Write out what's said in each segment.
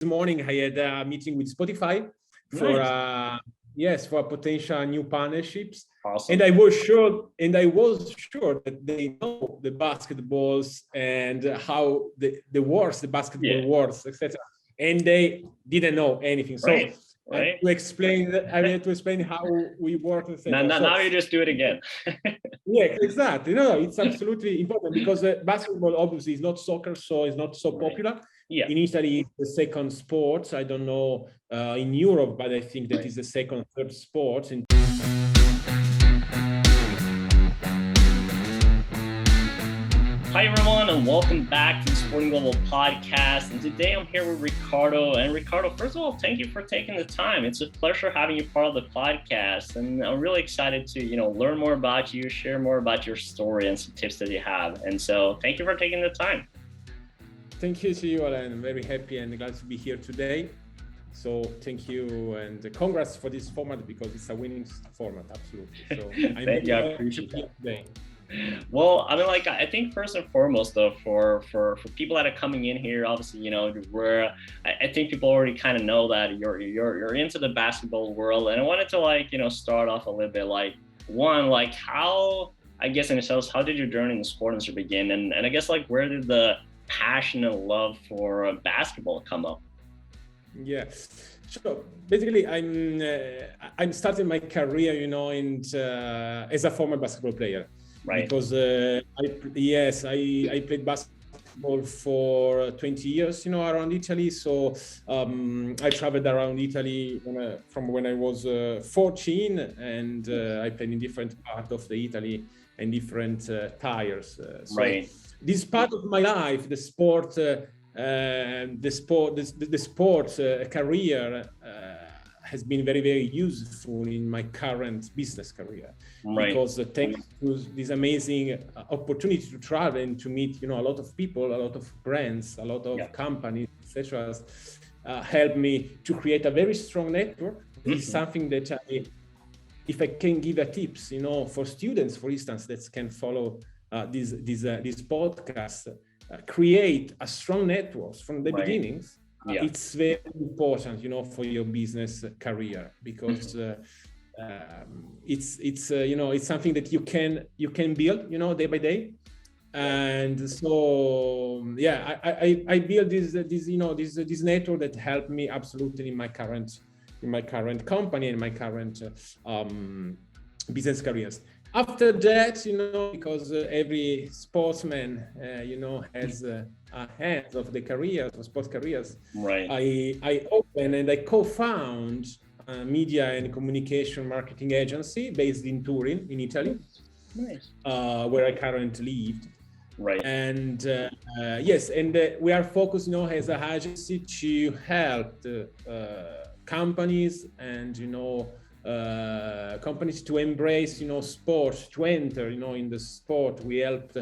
morning I had a meeting with Spotify for for potential new partnerships. Awesome. And I was sure that they know the basketballs and how the works, the basketball works, etc. And they didn't know anything. So right. I had to explain how we work. Now you just do it again. Yeah, exactly. No, it's absolutely important because basketball obviously is not soccer, so it's not so popular. Yeah. In Italy, it's the second sport. I don't know in Europe, but I think that is the second, third sport. Hi everyone, and welcome back to the Sporting Global podcast. And today I'm here with Riccardo. And Riccardo, first of all, thank you for taking the time. It's a pleasure having you part of the podcast. And I'm really excited to, learn more about you, share more about your story and some tips that you have. And so thank you for taking the time. Thank you to you, Alan. I'm very happy and glad to be here today. So thank you and congrats for this format because it's a winning format, absolutely. So thank you, I appreciate that. Today. Well, I think first and foremost, though, for people that are coming in here, obviously, I think people already kind of know that you're into the basketball world, and I wanted to start off a little bit how, I guess in yourselves, how did your journey in the sport industry begin, and I guess where did the passion and love for basketball come up? Yeah. So basically, I'm starting my career, as a former basketball player. Right. Because I played basketball for 20 years, around Italy. So I traveled around Italy from when I was 14, and I played in different parts of the Italy and different tires. Right. This part of my life, the sport career has been very, very useful in my current business career. Right. Because thanks to this amazing opportunity to travel and to meet, a lot of people, a lot of brands, a lot of companies, etc., helped me to create a very strong network. This is something that if I can give a tips, for students, for instance, that can follow this podcast, create a strong network from the beginnings. It's very important, for your business career because it's something that you can build, day by day. And so I built this network that helped me absolutely in my current company and my current business careers. After that, because every sportsman, has a hands of the careers, of sports careers. Right. I opened and I co-found a media and communication marketing agency based in Turin, in Italy. Nice. Where I currently live. Right. And we are focused, as an agency to help companies and, companies to embrace, sport, to enter, in the sport. We helped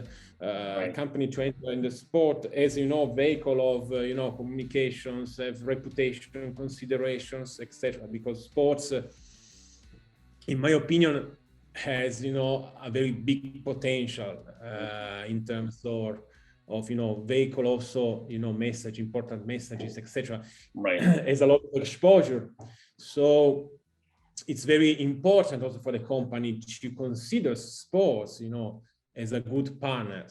company to enter in the sport as, vehicle of, communications, have reputation, considerations, etc. Because sports, in my opinion, has, a very big potential in terms of vehicle also, important messages, etc. Right. Has a lot of exposure. So it's very important also for the company to consider sports, as a good partner.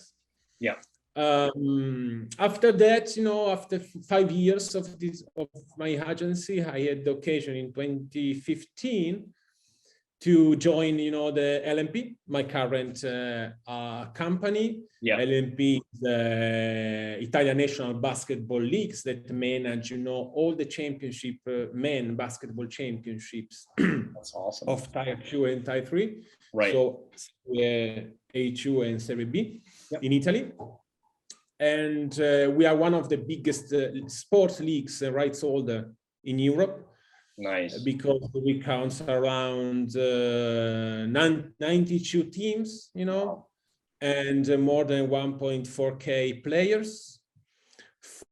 Yeah. After that, after 5 years of my agency, I had the occasion in 2015 to join, the LNP, my current company. Yeah. LNP is the Italian National Basketball Leagues that manage, all the championship, men basketball championships. That's awesome. Of Tier 2 and Tier 3. Right. So A2 and Serie B in Italy. And we are one of the biggest sports leagues rights holder in Europe. Nice. Because we count around 92 teams, and more than 1.4K players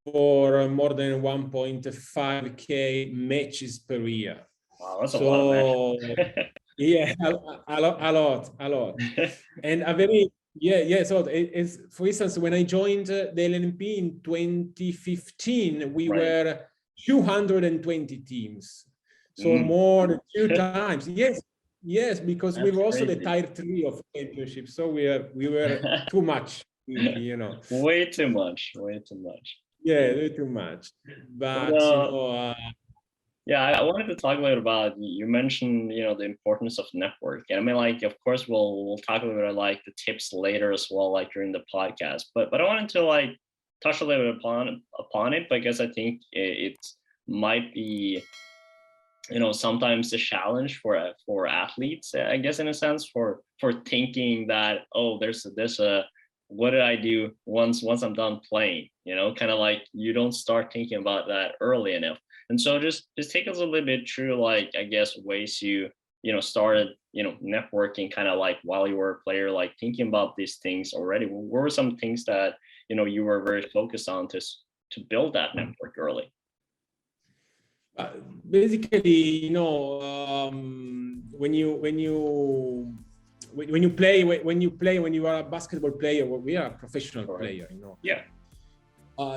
for more than 1.5K matches per year. Wow, that's a lot, man. Yeah, a lot. And a very, so it's, for instance, when I joined the LNP in 2015, we were 220 teams. So more than 2 times. Yes, because we were also the tier 3 of championship. So we were too much, you know. Way too much. Yeah, way too much. But yeah, I wanted to talk a little about, you mentioned, the importance of networking. I mean, like, of course, we'll talk a little bit like the tips later as well, like during the podcast. But I wanted to like touch a little bit upon it, because I think it might be, sometimes a challenge for athletes, I guess, in a sense, for thinking that, oh, there's a what did I do once I'm done playing? Kind of like you don't start thinking about that early enough. And so just take us a little bit through, like, I guess, ways you started, networking kind of like while you were a player, like thinking about these things already. What were some things that, you were very focused on to build that network early? Basically, when you are a basketball player, we are a professional player, Yeah.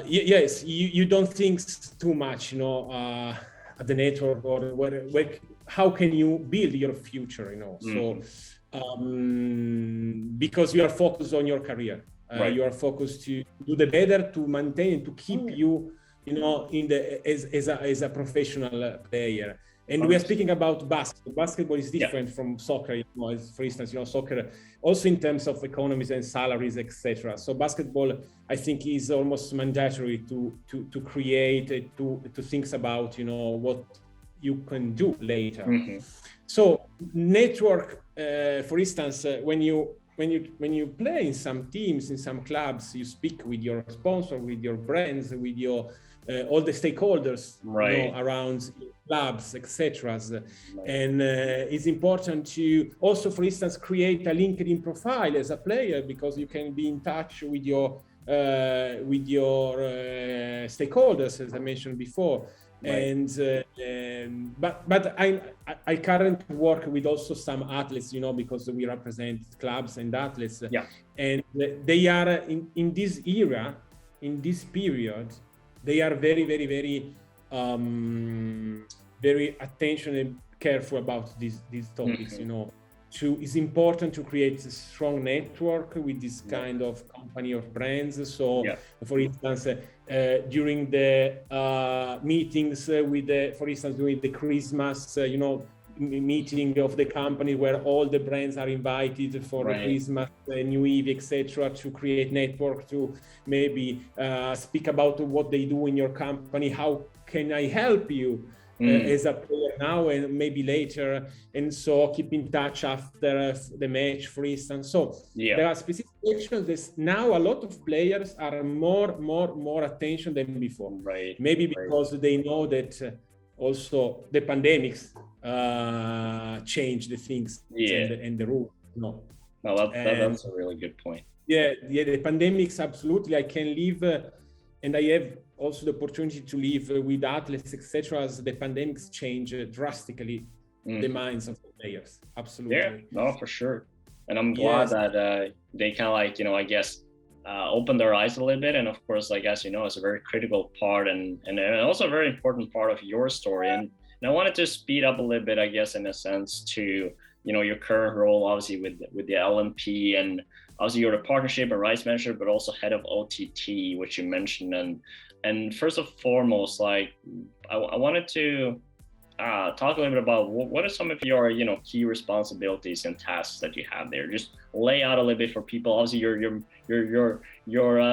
Yes, you don't think too much, at the network, or how can you build your future, So, because you are focused on your career, you are focused to do the better, to maintain, to keep you, as a professional player. And we are speaking about basketball. Basketball is different from soccer, for instance, soccer also in terms of economies and salaries, etc. So basketball, I think, is almost mandatory to create, to think about, what you can do later. So network, for instance, when you play in some teams, in some clubs, you speak with your sponsor, with your brands, with your all the stakeholders around clubs, etc. And it's important to also, for instance, create a LinkedIn profile as a player, because you can be in touch with your stakeholders, as I mentioned before. And but I currently work with also some athletes, because we represent clubs and athletes, and they are in this era, in this period, they are very, very, very, very attention and careful about these topics. It's important to create a strong network with this kind of company or brands. So, for instance, during the meetings for instance, during the Christmas, meeting of the company, where all the brands are invited for Christmas, New Year, etc., to create network, to maybe speak about what they do in your company. How can I help you as a player now and maybe later? And so keep in touch after the match, for instance. So there are specific actions that now a lot of players are more attention than before. Maybe because they know that also the pandemics change the things and the rules. No, that's a really good point. Yeah, the pandemics, absolutely. I can live, and I have also the opportunity to live with athletes, etc. As the pandemics change drastically the minds of the players. Absolutely. Yeah, no, for sure. And I'm glad that they kind of like, I guess, open their eyes a little bit. And of course, I guess, it's a very critical part and also a very important part of your story. And I wanted to speed up a little bit, I guess, in a sense, to, your current role, obviously, with the LNP, and obviously you're the partnership and rights manager, but also head of OTT, which you mentioned. And first and foremost, like, I wanted to talk a little bit about what are some of your, key responsibilities and tasks that you have there. Just lay out a little bit for people. Obviously, you're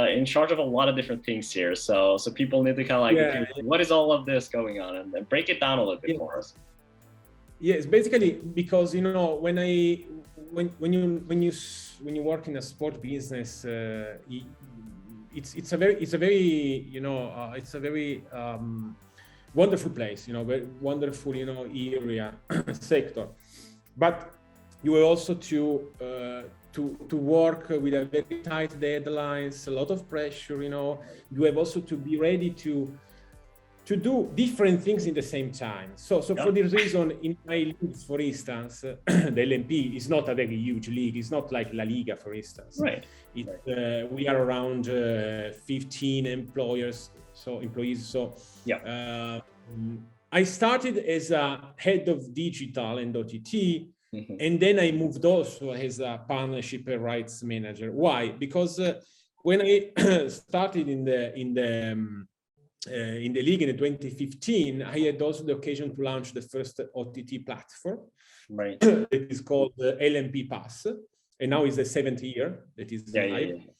in charge of a lot of different things here. So people need to kind of like, okay, what is all of this going on, and then break it down a little bit for us. Yes, basically because when you work in a sport business, it's a very wonderful place, very wonderful, area, sector. But you will also to work with a very tight deadlines, a lot of pressure, you have also to be ready to do different things in the same time. So for this reason, in my leagues, for instance, the LNP is not a very huge league. It's not like La Liga, for instance. We are around 15 employers so employees. So yeah. I started as a head of digital and OTT, and then I moved also as a partnership and rights manager. Why? Because when I started in the league in 2015, I had also the occasion to launch the first OTT platform. Right. It is called LNP Pass, and now is the 7th year that is live. Yeah.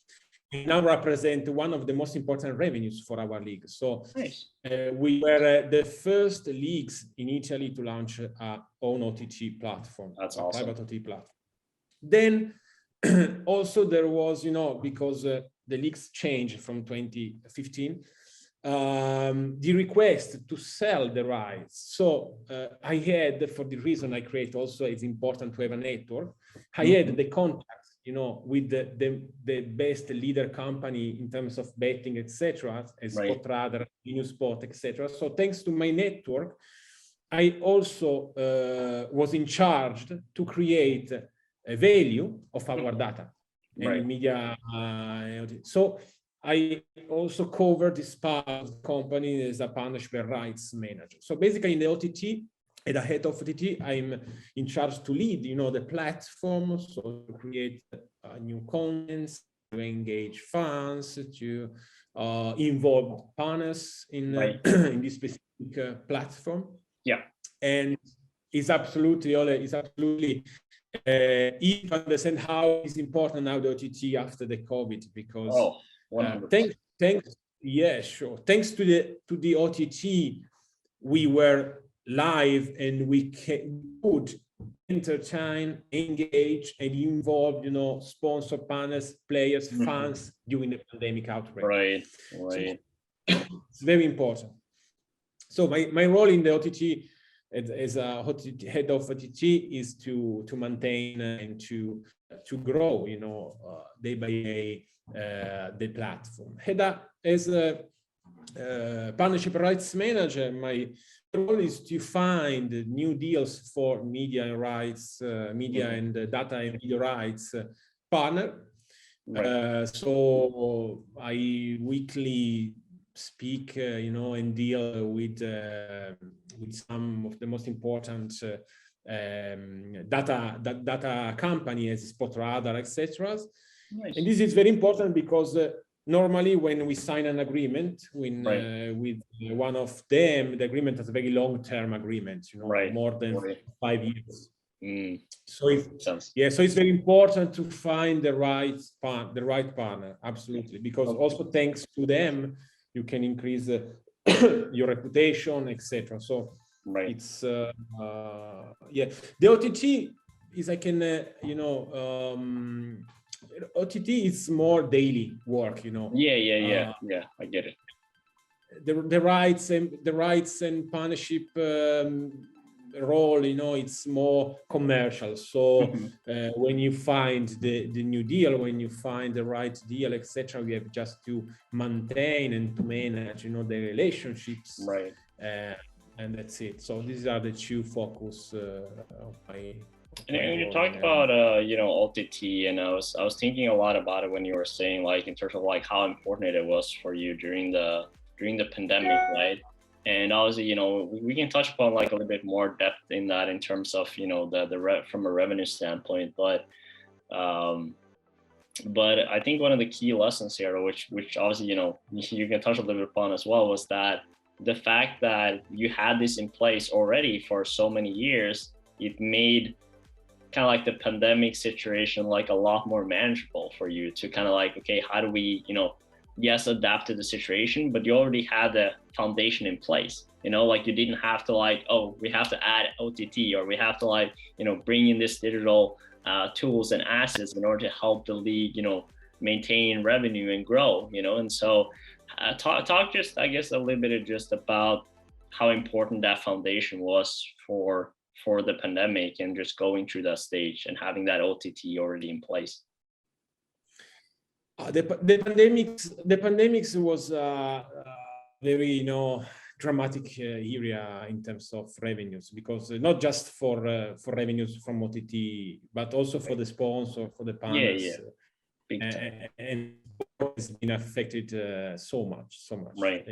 We now represent one of the most important revenues for our league. So nice. We were the first leagues in Italy to launch our own OTT platform. That's awesome. Private OTT platform. Then also there was, because the leagues changed from 2015, the request to sell the rights. So I had, for the reason I create also, it's important to have a network. I had the contacts, with the best leader company in terms of betting, etc., as Sportradar, Sport, etc. So thanks to my network, I also was in charge to create a value of our data and media. So I also cover this part of the company as a partnership rights manager. So basically in the OTT, at the head of OTT, I'm in charge to lead, the platform, so to create new contents, to engage fans, to involve partners in, in this specific platform. Yeah. And it's absolutely easy to understand how it's important now the OTT after the COVID, because thanks to the OTT, we were live and we could entertain, engage, and involve, sponsor, partners, players, fans during the pandemic outbreak. Right. So it's very important. So my role in the OTT as a head of OTT is to maintain and to grow, day by day the platform. As a partnership rights manager, my role is to find new deals for media and rights, media and data and video rights partner. So I weekly speak, and deal with some of the most important data company as Sportradar, etc. Nice. And this is very important because normally when we sign an agreement with one of them, the agreement is a very long-term agreement, more than 5 years. So it's very important to find the right partner, absolutely, because also thanks to them you can increase your reputation, etc. So it's the OTT is OTT is more daily work, Yeah, I get it. The rights and partnership role, it's more commercial. So when you find the new deal, when you find the right deal, etc., we have just to maintain and to manage, the relationships, and that's it. So these are the two focus of my. And you talked about OTT, and I was thinking a lot about it when you were saying, like, in terms of like how important it was for you during the pandemic, right? And obviously, we can touch upon like a little bit more depth in that in terms of from a revenue standpoint, but I think one of the key lessons here, which obviously you can touch a little bit upon as well, was that the fact that you had this in place already for so many years, it made kind of like the pandemic situation like a lot more manageable for you to kind of like, okay, how do we yes, adapt to the situation, but you already had the foundation in place, like you didn't have to like, oh, we have to add OTT, or we have to like, bring in this digital tools and assets in order to help the league, maintain revenue and grow, and so talk just, I guess, a little bit just about how important that foundation was for the pandemic and just going through that stage and having that OTT already in place. The pandemics was very dramatic area in terms of revenues, because not just for revenues from OTT, but also for the sponsor, for the partners, and has been affected so much. Right.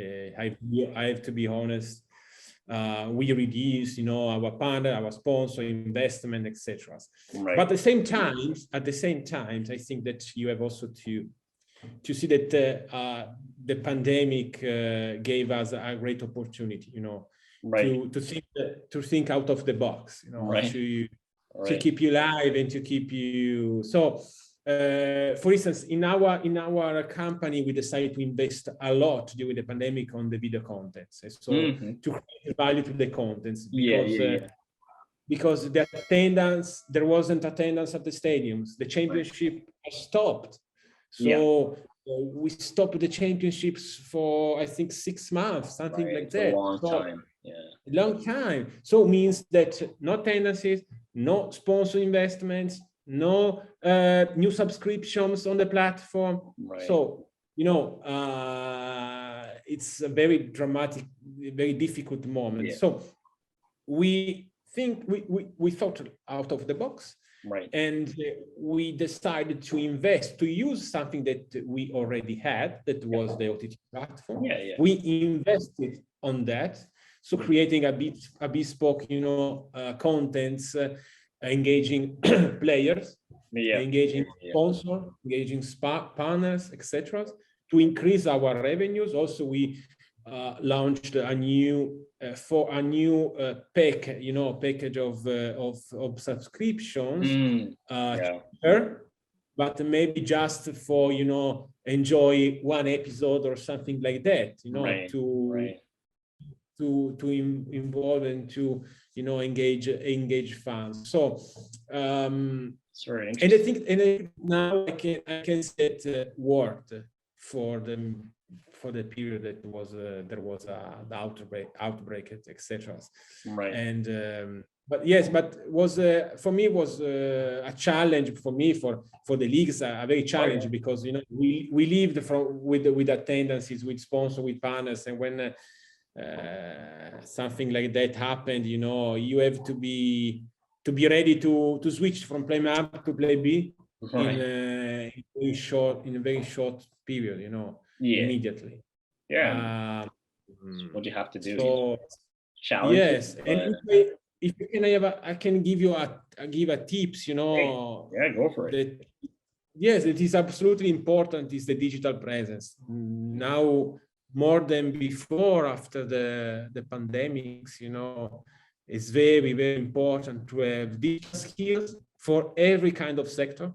I have to be honest. We reduce, our partner, our sponsor, investment, etc. Right. But at the same time, I think that you have also to see that the pandemic gave us a great opportunity, right. to think out of the box, right. to keep you alive and to keep you. So, for instance, in our company, we decided to invest a lot during the pandemic on the video contents, so to create value to the contents, because the attendance, there wasn't attendance at the stadiums. The championship stopped, so we stopped the championships for I think 6 months, something like that. A long time. Long time. So it means that no attendances, no sponsor investments, no new subscriptions on the platform. So it's a very dramatic, very difficult moment. So we think we thought out of the box, and we decided to invest, to use something that we already had, that was the OTT platform. We invested on that, so creating a bespoke, contents, engaging players, engaging sponsors, engaging partners, etc., to increase our revenues. Also, we launched a new package of subscriptions, but maybe just for enjoy one episode or something like that, to involve and to engage fans. So and I think now I can set word for the period that there was the outbreak, etc. And but was for me was a challenge for me, for the leagues, a very challenge, because we lived with attendances, with sponsors, with partners, and when something like that happened, you have to be ready to switch from play A to play B in a very short period, immediately. What you have to do. So, challenge. Yes, and if you can I can give you a tips, go for it. Yes, it is absolutely important, is the digital presence. Now, more than before, after the pandemics, it's very, very important to have digital skills for every kind of sector,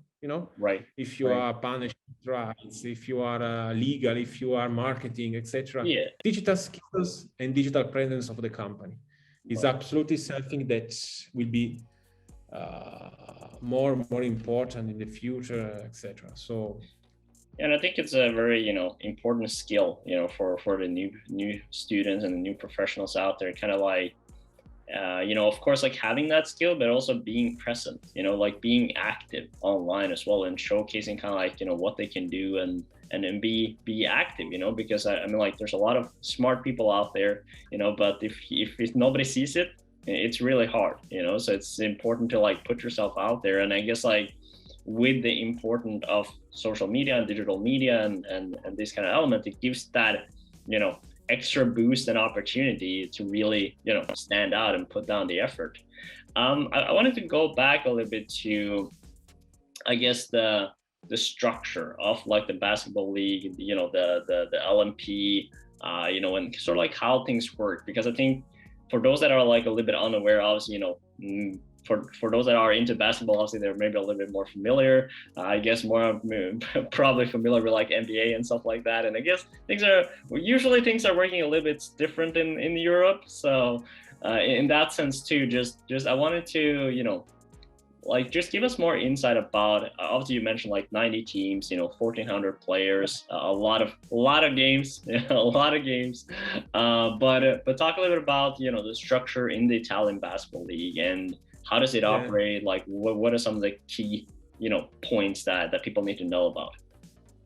if you are partnership rights, if you are legal, if you are marketing, etc. Digital skills and digital presence of the company is absolutely something that will be more and more important in the future, etc. So. And I think it's a very, important skill, for the new students and the new professionals out there. Kind of like, of course, like having that skill, but also being present, like being active online as well, and showcasing kind of like, what they can do and be active, because I mean, like, there's a lot of smart people out there, but if nobody sees it, it's really hard, so it's important to like put yourself out there. And I guess like, with the importance of social media and digital media and this kind of element, it gives that, extra boost and opportunity to really, stand out and put down the effort. I wanted to go back a little bit to, I guess, the structure of like the basketball league, the LNP, and sort of like how things work, because I think for those that are like a little bit unaware, obviously, for those that are into basketball, obviously they're maybe a little bit more familiar. I guess more probably familiar with like NBA and stuff like that. And I guess things are working a little bit different in Europe. So in that sense too, just I wanted to, like just give us more insight about, obviously you mentioned like 90 teams, 1,400 players, a lot of games, a lot of games. But talk a little bit about, the structure in the Italian basketball league, and how does it operate? Like, what are some of the key, points that people need to know about?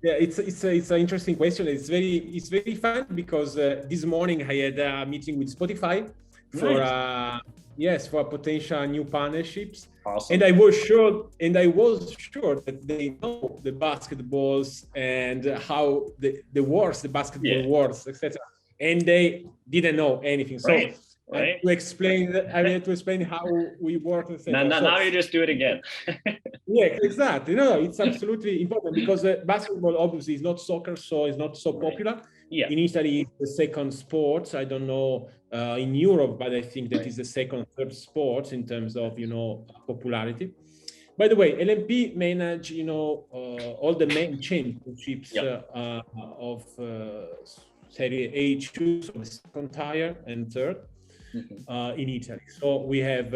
Yeah, it's an interesting question. It's very fun, because this morning I had a meeting with Spotify for for potential new partnerships. Awesome. And I was sure that they know the basketballs and how the wars, the basketball wars, etc. And they didn't know anything. So right. I had to explain how we work, etc. Now you just do it again. Yeah, exactly. No, it's absolutely important because basketball obviously is not soccer, so it's not so popular. Yeah. In Italy, it's the second sport. I don't know in Europe, but I think that is the second, third sport in terms of, popularity. By the way, LNP manage, all the main championships of Serie A2, so the second tier and third. In Italy. So we have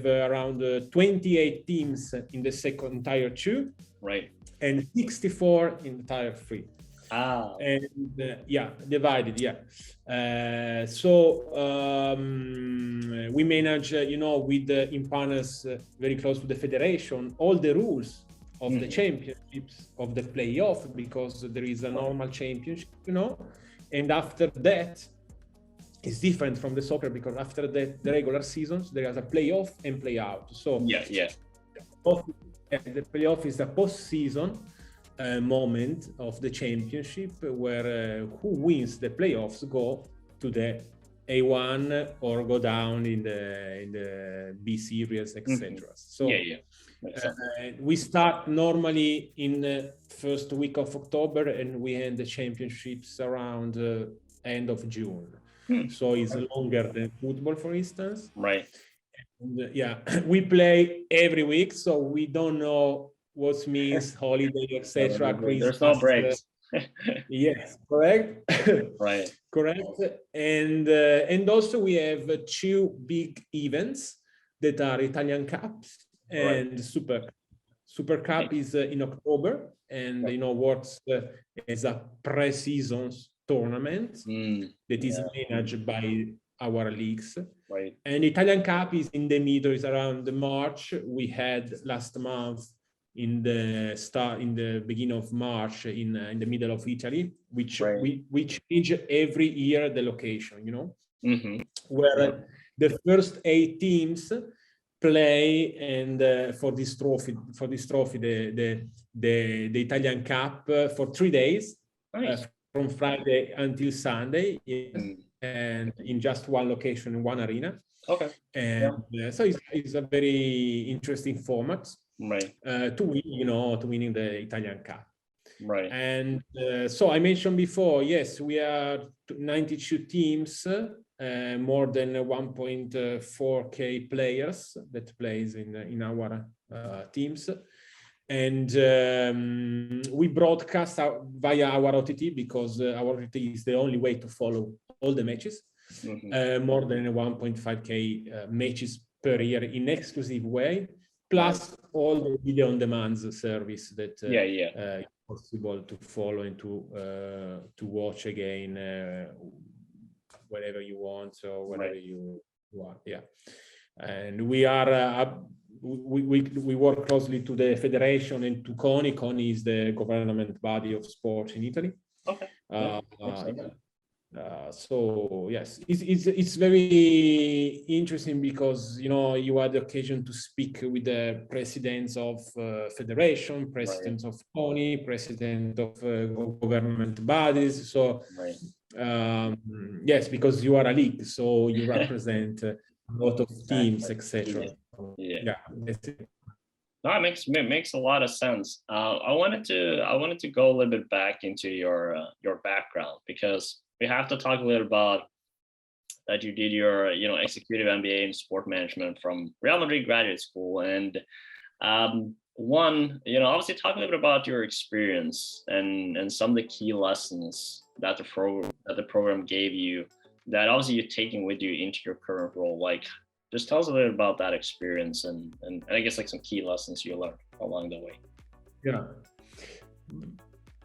around 28 teams in the second tier 2, right, and 64 in the tier 3. And divided. We manage, with in partners very close to the federation, all the rules of the championships, of the playoff, because there is a normal championship, and after that. It's different from the soccer because after the regular seasons, there is a playoff and play out. So the playoff is the post-season moment of the championship where who wins the playoffs go to the A1 or go down in the B series, etc. So we start normally in the first week of October and we end the championships around end of June. So it's longer than football, for instance. Right. And, we play every week, so we don't know what means holiday, etc. There's no breaks. Yes, correct. Right. Correct. And also we have 2 big events that are Italian Cups and Super Cup. Super Cup is in October and works as a pre-season tournament that is managed by our leagues. Right. And Italian Cup is in the middle, is around March. We had last month in the beginning of March in the middle of Italy, which we change every year the location, where the first 8 teams play and for this trophy the Italian Cup for 3 days. Nice. From Friday until Sunday, and in just one location, in one arena. Okay. And so it's a very interesting format, right, to winning the Italian Cup. Right. And so I mentioned before, yes, we are 92 teams, more than 1.4K players that plays in our teams. And we broadcast via our OTT because our OTT is the only way to follow all the matches. More than 1.5K matches per year in exclusive way, plus all the video on demand service that is possible to follow and to watch again whenever you want or whenever you want. And we are we work closely to the federation and to CONI. CONI is the government body of sports in Italy. Okay. So yes, it's very interesting because you had the occasion to speak with the presidents of federation, presidents of CONI, president of government bodies. So yes, because you are a league, so you represent a lot of teams, etc. That's it. No, it makes a lot of sense. I wanted to go a little bit back into your background because we have to talk a little about that you did your executive MBA in sport management from Real Madrid Graduate School, and obviously talk a little bit about your experience and some of the key lessons that the program gave you that obviously you're taking with you into your current role. Like, just tell us a little bit about that experience and I guess like some key lessons you learned along the way. Yeah.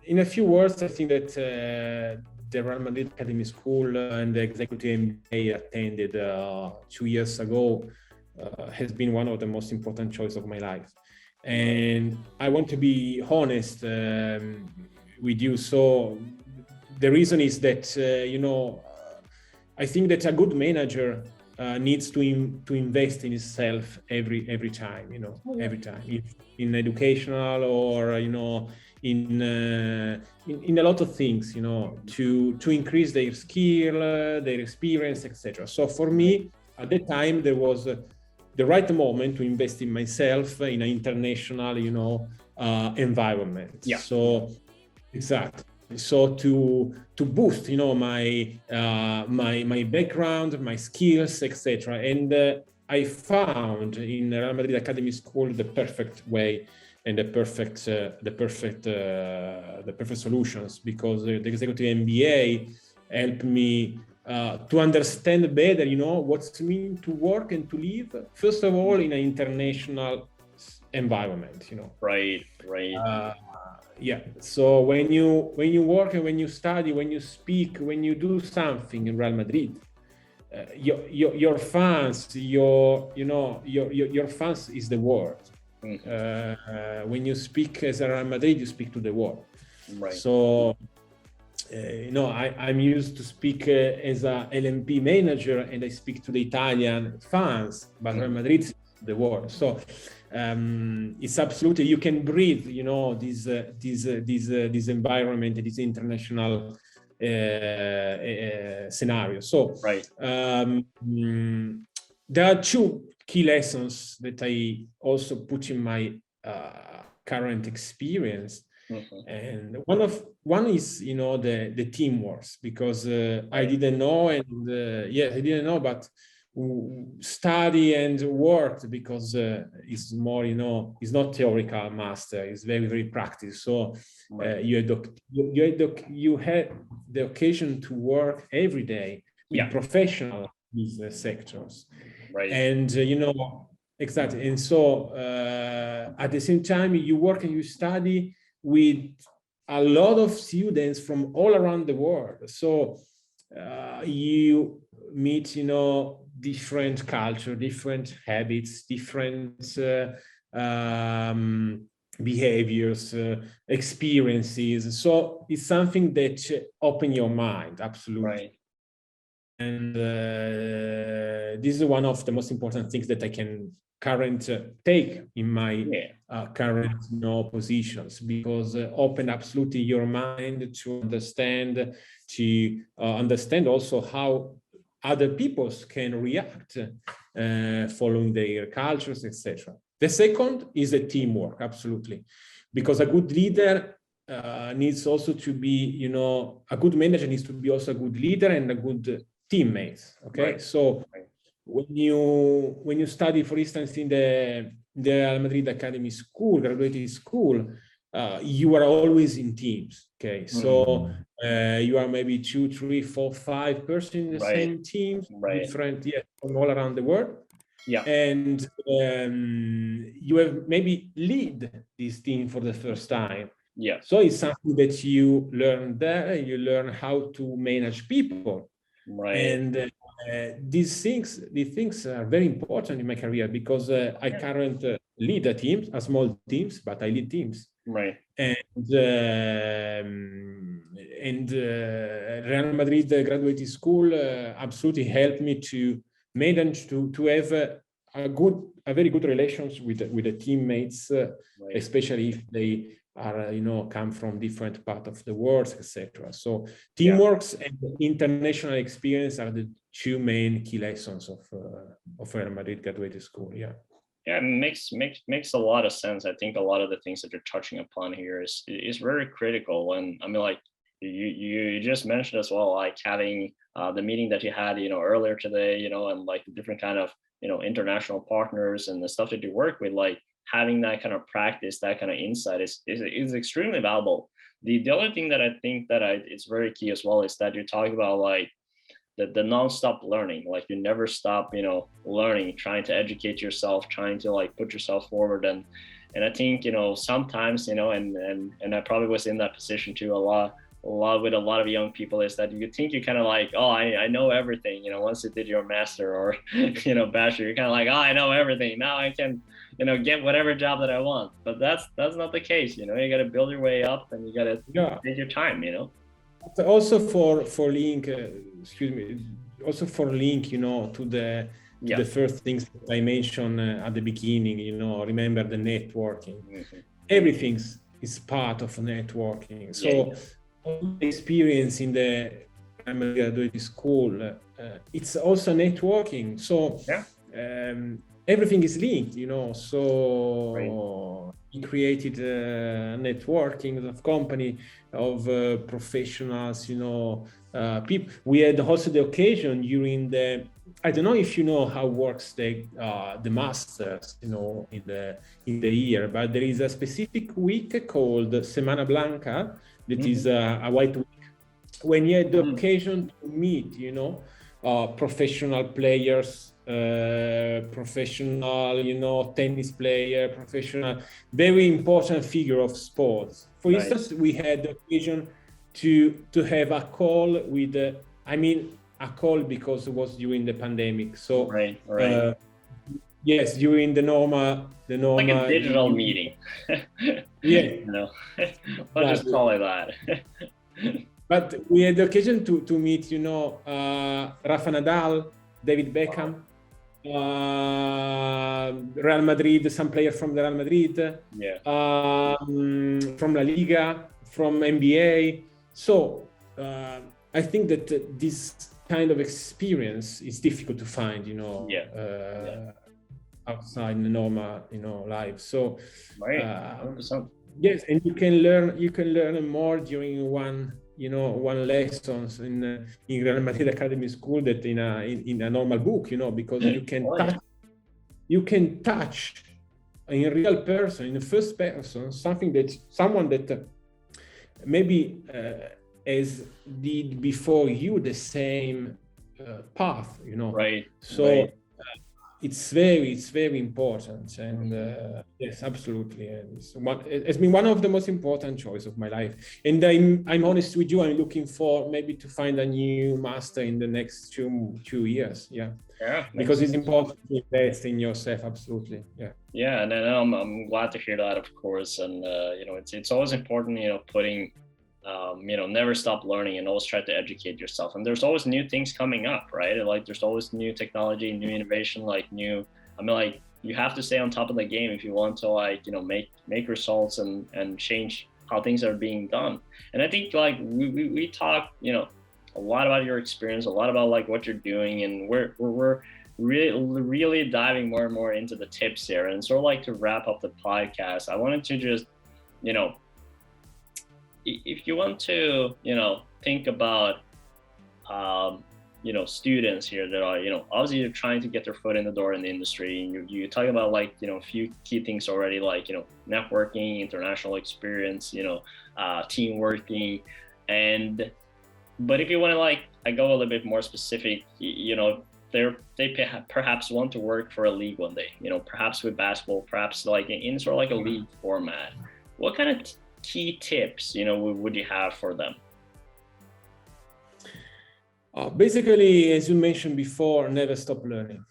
In a few words, I think that the Real Madrid Academy School and the executive MBA attended 2 years ago has been one of the most important choices of my life. And I want to be honest with you. So the reason is that, I think that a good manager needs to invest in himself every time, every time in educational or in a lot of things, to increase their skill, their experience, etc. So for me, at the time, there was the right moment to invest in myself in an international, environment. Yeah. So exactly. So to boost, my background, my skills, etc. And I found in Real Madrid Academy School the perfect way and the perfect solutions, because the executive MBA helped me to understand better, what's mean to work and to live. First of all, in an international environment, Right. Yeah. So when you work and when you study, when you speak, when you do something in Real Madrid, your fans, your fans is the world. Mm-hmm. When you speak as a Real Madrid, you speak to the world. Right. So I'm used to speak as a LNP manager, and I speak to the Italian fans, but Real Madrid is the world. So it's absolutely, you can breathe, this environment, this international scenario. So right. There are two key lessons that I also put in my current experience. Mm-hmm. And one is, the teamwork, because I didn't know, and I didn't know, but study and worked, because it's more, it's not theoretical master, it's very, very practical. So you had the occasion to work every day with professional business sectors, right? And exactly. And so at the same time, you work and you study with a lot of students from all around the world. So you meet, different culture, different habits, different behaviors, experiences. So it's something that open your mind, absolutely. Right. And this is one of the most important things that I can take in my current positions, because open absolutely your mind to understand also how other peoples can react following their cultures, etc. The second is the teamwork, absolutely, because a good leader needs also to be, a good manager needs to be also a good leader and a good teammates. Okay, right. So when you study, for instance, in the Real Madrid Academy School, graduate school, you are always in teams. Okay, so you are maybe 2, 3, 4, 5 persons in the same team, different, from all around the world. Yeah, and you have maybe lead this team for the first time. Yeah, so it's something that you learn there. You learn how to manage people. Right. And these things are very important in my career, because I currently lead small teams, but I lead teams. Right. And Real Madrid Graduate School absolutely helped me to manage to have a very good relations with the teammates, especially if they are, come from different parts of the world, etc. So teamwork and international experience are the two main key lessons of Real Madrid Graduate School. Yeah, it makes a lot of sense. I think a lot of the things that you're touching upon here is very critical. And I mean, like you just mentioned as well, like having the meeting that you had, earlier today, and like the different kind of, international partners and the stuff that you work with, like having that kind of practice, that kind of insight is extremely valuable. The other thing that I think that it's very key as well is that you're talking about like the non-stop learning, like you never stop, learning, trying to educate yourself, trying to like put yourself forward. And I think, sometimes, and I probably was in that position too, a lot with a lot of young people, is that you think you kind of like, oh, I know everything, once you did your master or, bachelor, you're kind of like, oh, I know everything. Now I can, get whatever job that I want. But that's not the case. You got to build your way up, and you got to take your time, Also for Link, also for link, to the first things that I mentioned at the beginning, remember the networking. Everything is part of networking. So experience in the primary graduate school, it's also networking. So everything is linked, so we created networking of company, of professionals, people. We had also the occasion during I don't know if you know how works the masters, in the year, but there is a specific week called Semana Blanca, that is a white week, when you had the occasion to meet, professional players, professional, tennis player, professional, very important figure of sports. For instance, we had the occasion to have a call with, a call because it was during the pandemic. So yes, during the normal like a digital meeting. I'll just call it that. But we had the occasion to meet, Rafa Nadal, David Beckham, Real Madrid, some players from the Real Madrid, from La Liga, from NBA. So I think that this kind of experience is difficult to find, outside the normal, life. So yes, and you can learn more during one lessons in Real Madrid Academy School that in a normal book, because you can touch in a real person, in the first person, someone that maybe as did before you the same path, So it's very important, and yes, absolutely. And it's been one of the most important choices of my life. And I'm honest with you, I'm looking for maybe to find a new master in the next two years. Because it's important to invest in yourself. Absolutely. And I'm glad to hear that, of course. And it's always important, putting never stop learning and always try to educate yourself. And there's always new things coming up, right? Like there's always new technology, new innovation, you have to stay on top of the game if you want to make results and change how things are being done. And I think we talk, a lot about your experience, a lot about what you're doing, and we're really diving more and more into the tips here. And sort of to wrap up the podcast, I wanted to just, if you want to, think about, students here that are, obviously you're trying to get their foot in the door in the industry, and you talk about a few key things already, networking, international experience, team working, but if you want to I go a little bit more specific, they perhaps want to work for a league one day, perhaps with basketball, perhaps in sort of a league format. What kind of key tips, would you have for them? Basically, as you mentioned before, never stop learning.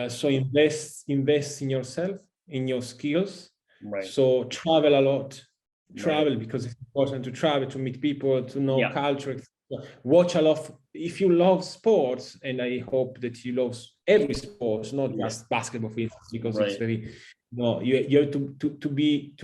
So invest in yourself, in your skills. So travel a lot. Because it's important to travel, to meet people, to know culture. Watch a lot. If you love sports, and I hope that you love every sport, not just basketball, for instance, because it's very. No, you have to be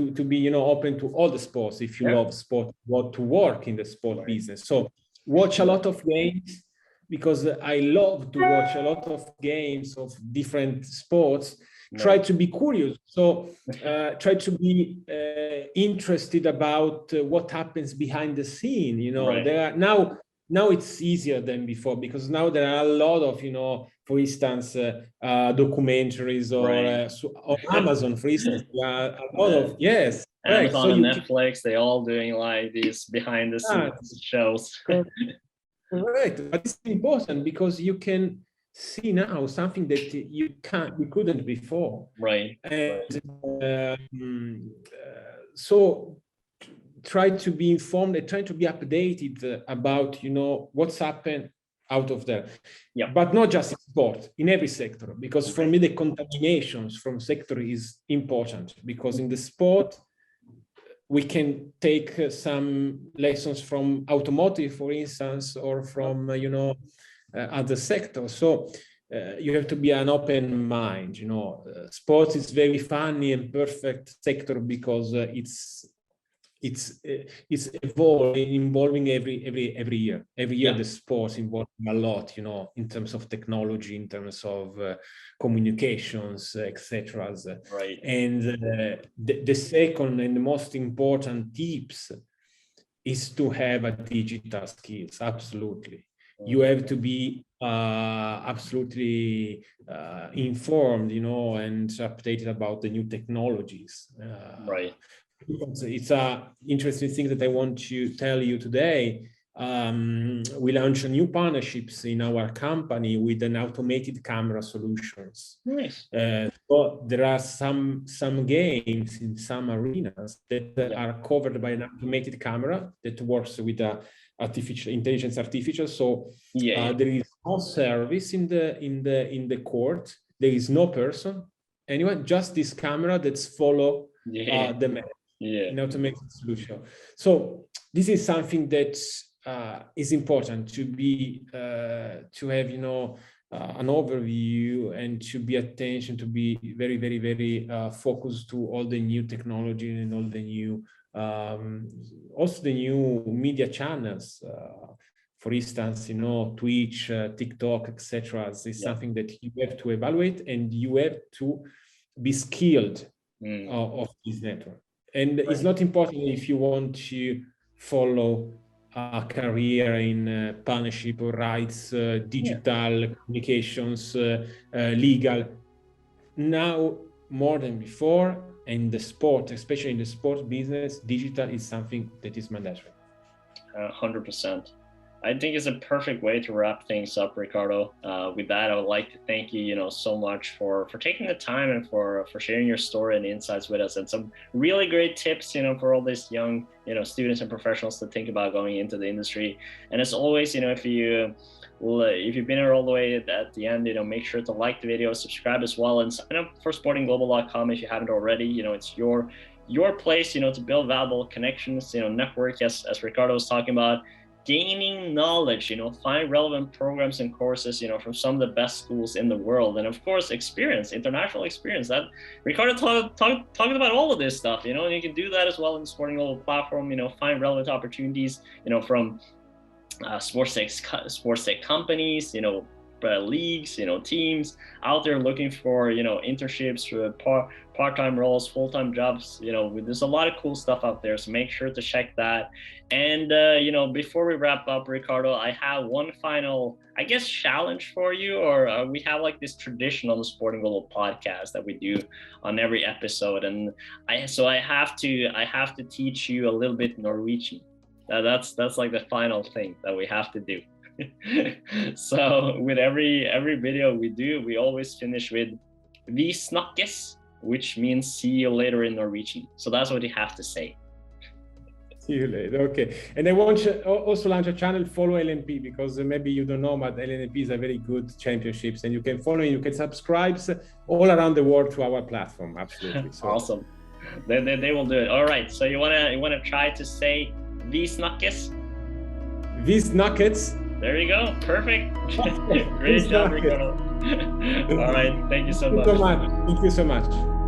open to all the sports if you love sport, want to work in the sport business. So watch a lot of games, because I love to watch a lot of games of different sports. Try to be curious. So try to be interested about what happens behind the scene. There are now it's easier than before, because now there are a lot of, for instance, documentaries or Amazon, for instance, a lot of, Amazon and Netflix, they all doing these behind the scenes shows. Correct. But it's important because you can see now something that you couldn't before. And so try to be informed and try to be updated about, what's happened out of there. But not just in sport, in every sector, because for me, the contaminations from sector is important, because in the sport, we can take some lessons from automotive, for instance, or from, other sectors. So you have to be an open mind. Sports is very funny and perfect sector because it's involving every year. Every year, the sports involving a lot, in terms of technology, in terms of communications, etc. Right. And the second and the most important tips is to have a digital skills. Absolutely, you have to be absolutely informed, and updated about the new technologies. Right. It's a interesting thing that I want to tell you today. We launched a new partnerships in our company with an automated camera solutions. Nice. So there are some games in some arenas that are covered by an automated camera that works with artificial intelligence. So there is no service in the court. There is no person, anyone, just this camera that's follow the match. An automated solution. So this is something that is important to be to have an overview and to be attention, to be very, very, very focused to all the new technology and all the new also the new media channels. For instance, Twitch, TikTok, etc. Is something that you have to evaluate, and you have to be skilled of this network. And it's not important if you want to follow a career in partnership or rights, digital communications, legal. Now, more than before, in the sport, especially in the sports business, digital is something that is mandatory. 100%. I think it's a perfect way to wrap things up, Riccardo. With that, I would like to thank you, so much for taking the time and for sharing your story and insights with us, and some really great tips, for all these young, students and professionals to think about going into the industry. And as always, if you've been here all the way at the end, make sure to like the video, subscribe as well, and sign up for sportingglobal.com if you haven't already. It's your place, to build valuable connections, network, as Riccardo was talking about. Gaining knowledge, find relevant programs and courses, from some of the best schools in the world. And of course, international experience. That Riccardo talked about all of this stuff, and you can do that as well in the Sporting Global platform, find relevant opportunities, from sports tech companies, leagues, teams out there looking for, internships, part-time roles, full-time jobs. There's a lot of cool stuff out there, so make sure to check that. And before we wrap up, Riccardo, I have one final, I guess, challenge for you, or we have like this tradition on the Sporting Global podcast that we do on every episode, and I have to teach you a little bit Norwegian. That's like the final thing that we have to do. So with every video we do, we always finish with "Vi snakkes," which means "see you later" in Norwegian. So that's what you have to say. See you later. Okay. And I want to also launch a channel, follow LNP, because maybe you don't know, but LNP is a very good championships, and you can follow, you can subscribe all around the world to our platform. Absolutely. So. Awesome. They will do it. All right. So you wanna try to say "Vi snakkes"? Vi snakkes. There you go. Perfect. Great job, Riccardo. All right. Thank you so much. Thank you so much.